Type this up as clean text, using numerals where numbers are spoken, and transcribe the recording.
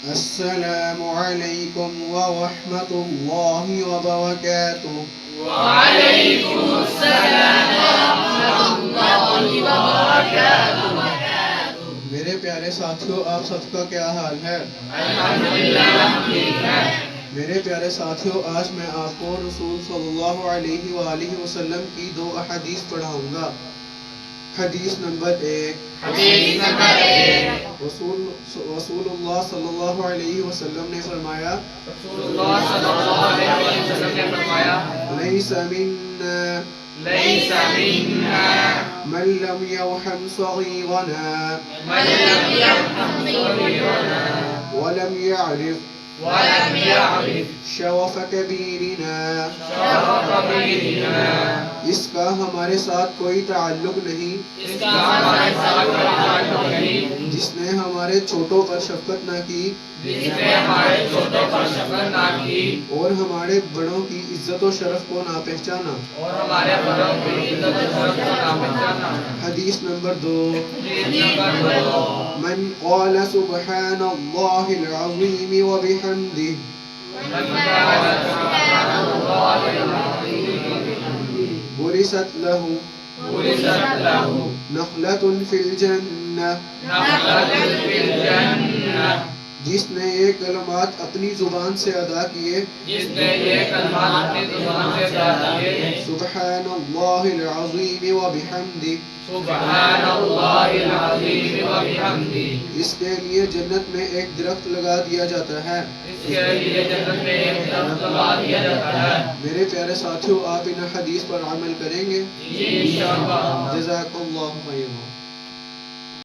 السلام علیکم ورحمۃ اللہ وبرکاتہ۔ وعلیکم السلام ورحمۃ اللہ وبرکاتہ۔ میرے پیارے ساتھیوں، آپ سب کا کیا حال ہے؟ الحمدللہ ہم ٹھیک ہیں۔ میرے پیارے ساتھیوں، آج میں آپ کو رسول صلی اللہ علیہ وآلہ وسلم کی 2 احادیث پڑھاؤں گا۔ حدیث نمبر 1۔ رسول اللہ صلی اللہ علیہ وسلم نے فرمایا، لیس منا من لم يرحم صغيرنا ولم يعرف شرف کبیرنا۔ اس کا ہمارے ساتھ کوئی تعلق نہیں جس نے ہمارے چھوٹوں پر شفقت نہ کی اور ہمارے بڑوں کی عزت و شرف کو نہ پہچانا۔ حدیث نمبر 2۔ من قال سبحان اللہ العظیم وبحمدہ برست له نخلة فی الجنہ۔ جس نے یہ کلمات اپنی زبان سے ادا کیے، سبحان اللہ العظیم وبحمدہ، اس کے لیے جنت میں ایک درخت لگا دیا جاتا ہے۔ میرے پیارے ساتھیوں، آپ ان حدیث پر عمل کریں گے؟ جزاک اللہ خیرا۔